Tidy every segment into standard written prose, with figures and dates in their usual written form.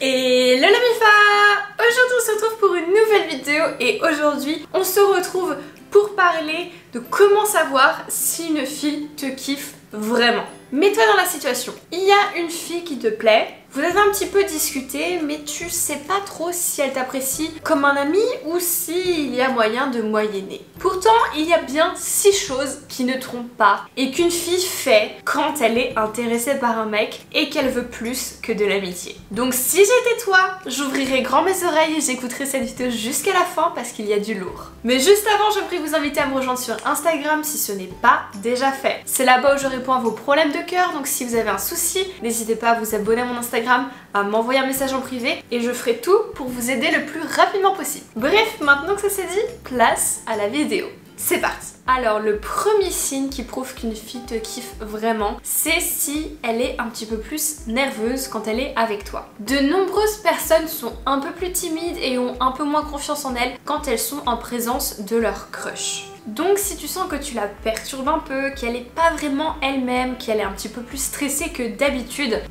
Hello la MIFA! Aujourd'hui on se retrouve pour une nouvelle vidéo et aujourd'hui on se retrouve pour parler de comment savoir si une fille te kiffe vraiment. Mets-toi dans la situation. Il y a une fille qui te plaît, vous avez un petit peu discuté mais tu sais pas trop si elle t'apprécie comme un ami ou s'il y a moyen de moyenner. Pourtant il y a bien 6 choses qui ne trompent pas et qu'une fille fait quand elle est intéressée par un mec et qu'elle veut plus que de l'amitié. Donc si j'étais toi, j'ouvrirais grand mes oreilles et j'écouterais cette vidéo jusqu'à la fin parce qu'il y a du lourd. Mais juste avant, j'aimerais vous inviter à me rejoindre sur Instagram si ce n'est pas déjà fait. C'est là-bas où je réponds à vos problèmes de cœur, donc si vous avez un souci, n'hésitez pas à vous abonner à mon Instagram, à m'envoyer un message en privé et je ferai tout pour vous aider le plus rapidement possible. Bref, maintenant que ça c'est dit, place à la vidéo. C'est parti! Alors le premier signe qui prouve qu'une fille te kiffe vraiment, c'est si elle est un petit peu plus nerveuse quand elle est avec toi. De nombreuses personnes sont un peu plus timides et ont un peu moins confiance en elles quand elles sont en présence de leur crush. Donc si tu sens que tu la perturbes un peu, qu'elle est pas vraiment elle-même, qu'elle est un petit peu plus stressée que d'habitude,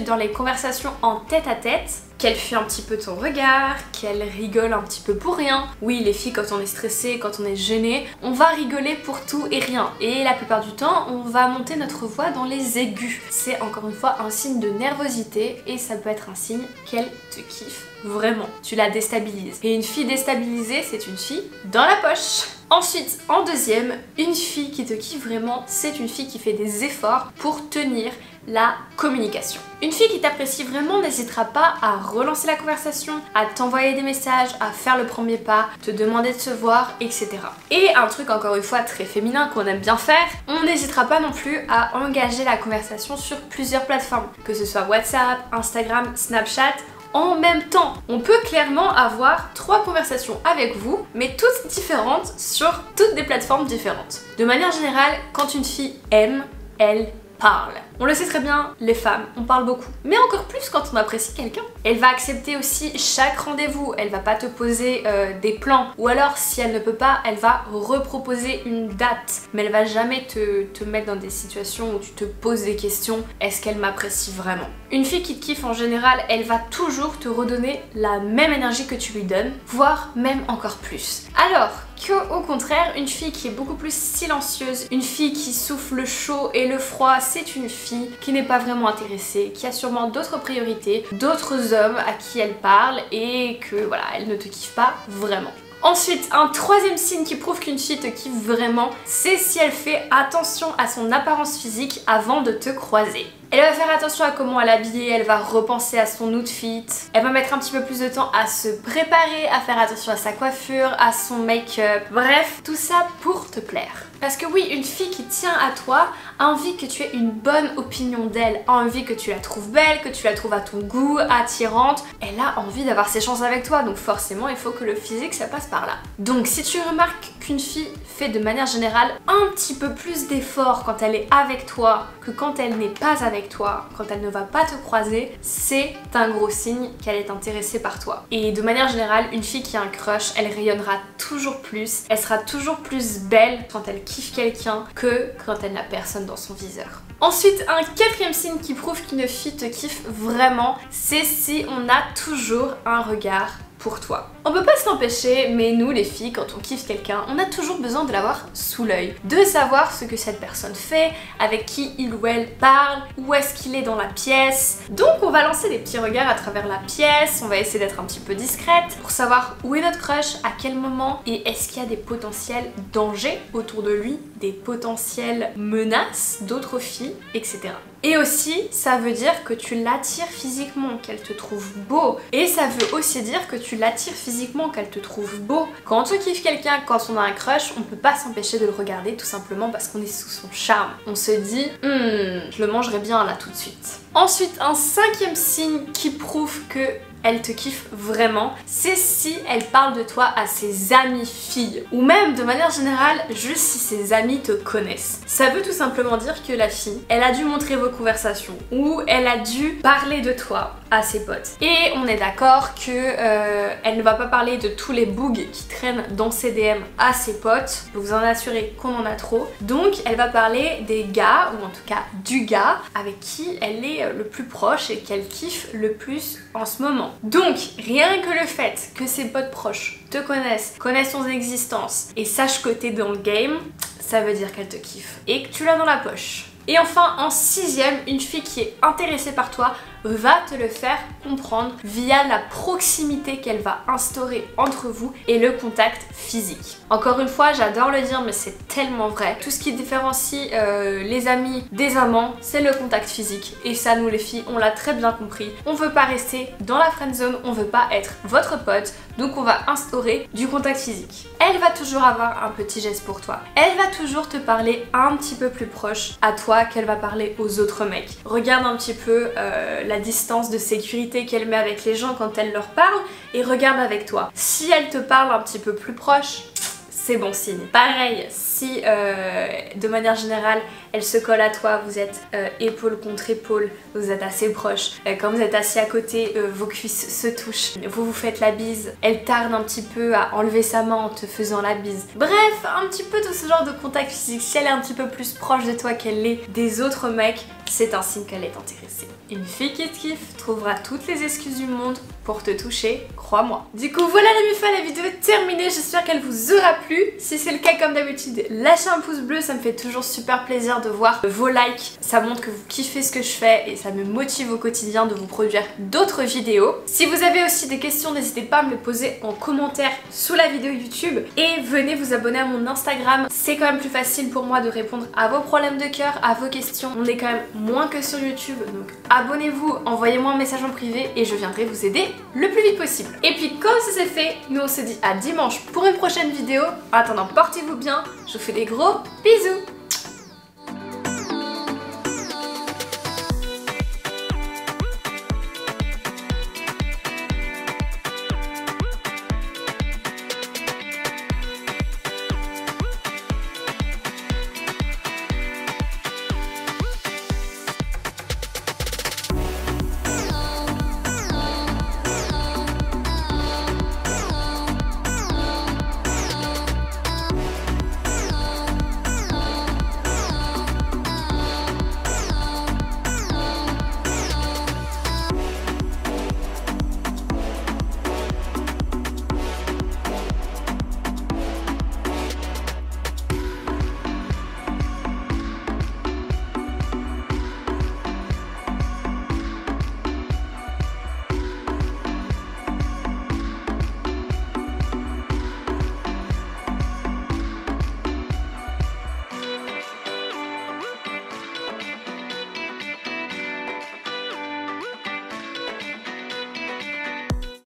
dans les conversations en tête à tête, qu'elle fuit un petit peu ton regard, qu'elle rigole un petit peu pour rien. Oui, les filles, quand on est stressé, quand on est gêné, on va rigoler pour tout et rien. Et la plupart du temps, on va monter notre voix dans les aigus. C'est encore une fois un signe de nervosité et ça peut être un signe qu'elle te kiffe vraiment. Tu la déstabilises. Et une fille déstabilisée, c'est une fille dans la poche. Ensuite, en deuxième, une fille qui te kiffe vraiment, c'est une fille qui fait des efforts pour tenir la communication. Une fille qui t'apprécie vraiment n'hésitera pas à relancer la conversation, à t'envoyer des messages, à faire le premier pas, te demander de se voir, etc. Et un truc encore une fois très féminin qu'on aime bien faire, on n'hésitera pas non plus à engager la conversation sur plusieurs plateformes, que ce soit WhatsApp, Instagram, Snapchat, en même temps. On peut clairement avoir 3 conversations avec vous, mais toutes différentes sur toutes des plateformes différentes. De manière générale, quand une fille aime, elle parle. On le sait très bien, les femmes, on parle beaucoup. Mais encore plus quand on apprécie quelqu'un. Elle va accepter aussi chaque rendez-vous, elle va pas te poser des plans. Ou alors, si elle ne peut pas, elle va reproposer une date. Mais elle va jamais te mettre dans des situations où tu te poses des questions. Est-ce qu'elle m'apprécie vraiment? Une fille qui te kiffe en général, elle va toujours te redonner la même énergie que tu lui donnes, voire même encore plus. Alors qu'au contraire, une fille qui est beaucoup plus silencieuse, une fille qui souffle le chaud et le froid, c'est une fille qui n'est pas vraiment intéressée, qui a sûrement d'autres priorités, d'autres hommes à qui elle parle et que voilà, elle ne te kiffe pas vraiment. Ensuite, un troisième signe qui prouve qu'une fille te kiffe vraiment, c'est si elle fait attention à son apparence physique avant de te croiser. Elle va faire attention à comment elle est habillée, elle va repenser à son outfit, elle va mettre un petit peu plus de temps à se préparer, à faire attention à sa coiffure, à son make-up, bref, tout ça pour te plaire. Parce que oui, une fille qui tient à toi a envie que tu aies une bonne opinion d'elle, a envie que tu la trouves belle, que tu la trouves à ton goût, attirante, elle a envie d'avoir ses chances avec toi, donc forcément il faut que le physique ça passe par là. Donc si tu remarques qu'une fille fait de manière générale un petit peu plus d'efforts quand elle est avec toi que quand elle n'est pas avec toi, quand elle ne va pas te croiser, c'est un gros signe qu'elle est intéressée par toi. Et de manière générale, une fille qui a un crush, elle rayonnera toujours plus, elle sera toujours plus belle quand elle kiffe quelqu'un que quand elle n'a personne dans son viseur. Ensuite, un quatrième signe qui prouve qu'une fille te kiffe vraiment, c'est si on a toujours un regard pour toi. On peut pas se l'empêcher, mais nous les filles, quand on kiffe quelqu'un, on a toujours besoin de l'avoir sous l'œil, de savoir ce que cette personne fait, avec qui il ou elle parle, où est-ce qu'il est dans la pièce. Donc on va lancer des petits regards à travers la pièce, on va essayer d'être un petit peu discrète pour savoir où est notre crush, à quel moment, et est-ce qu'il y a des potentiels dangers autour de lui, des potentielles menaces d'autres filles, etc. Et aussi, ça veut dire que tu l'attires physiquement, qu'elle te trouve beau. Et ça veut aussi dire que tu l'attires physiquement, qu'elle te trouve beau. Quand on kiffe quelqu'un, quand on a un crush, on peut pas s'empêcher de le regarder tout simplement parce qu'on est sous son charme. On se dit, je le mangerai bien là tout de suite. Ensuite, un cinquième signe qui prouve que elle te kiffe vraiment, c'est si elle parle de toi à ses amies filles ou même de manière générale juste si ses amis te connaissent. Ça veut tout simplement dire que la fille, elle a dû montrer vos conversations ou elle a dû parler de toi à ses potes. Et on est d'accord que elle ne va pas parler de tous les bugs qui traînent dans ses DM à ses potes. Je peux vous en assurer qu'on en a trop. Donc elle va parler des gars, ou en tout cas du gars avec qui elle est le plus proche et qu'elle kiffe le plus en ce moment. Donc rien que le fait que ses potes proches te connaissent ton existence et sachent que t'es dans le game, ça veut dire qu'elle te kiffe et que tu l'as dans la poche. Et enfin, en 6ème, une fille qui est intéressée par toi va te le faire comprendre via la proximité qu'elle va instaurer entre vous et le contact physique. Encore une fois, j'adore le dire, mais c'est tellement vrai. Tout ce qui différencie les amis des amants, c'est le contact physique. Et ça, nous les filles, on l'a très bien compris. On veut pas rester dans la friendzone, on veut pas être votre pote, donc on va instaurer du contact physique. Elle va toujours avoir un petit geste pour toi. Elle va toujours te parler un petit peu plus proche à toi qu'elle va parler aux autres mecs. Regarde un petit peu la distance de sécurité qu'elle met avec les gens quand elle leur parle et regarde avec toi. Si elle te parle un petit peu plus proche, c'est bon signe. Pareil, si de manière générale elle se colle à toi, vous êtes épaule contre épaule, vous êtes assez proches, quand vous êtes assis à côté, vos cuisses se touchent, vous vous faites la bise, elle tarde un petit peu à enlever sa main en te faisant la bise. Bref, un petit peu tout ce genre de contact physique, si elle est un petit peu plus proche de toi qu'elle l'est des autres mecs, c'est un signe qu'elle est intéressée. Une fille qui te kiffe trouvera toutes les excuses du monde pour te toucher, crois-moi. Du coup voilà les meufs, la vidéo est terminée, j'espère qu'elle vous aura plu. Si c'est le cas, comme d'habitude, lâchez un pouce bleu, ça me fait toujours super plaisir de voir vos likes. Ça montre que vous kiffez ce que je fais et ça me motive au quotidien de vous produire d'autres vidéos. Si vous avez aussi des questions, n'hésitez pas à me les poser en commentaire sous la vidéo YouTube. Et venez vous abonner à mon Instagram, c'est quand même plus facile pour moi de répondre à vos problèmes de cœur, à vos questions. On est quand même moins que sur YouTube, donc abonnez-vous, envoyez-moi un message en privé et je viendrai vous aider le plus vite possible. Et puis comme ça c'est fait, nous on se dit à dimanche pour une prochaine vidéo. En attendant, portez-vous bien, je vous fais des gros bisous.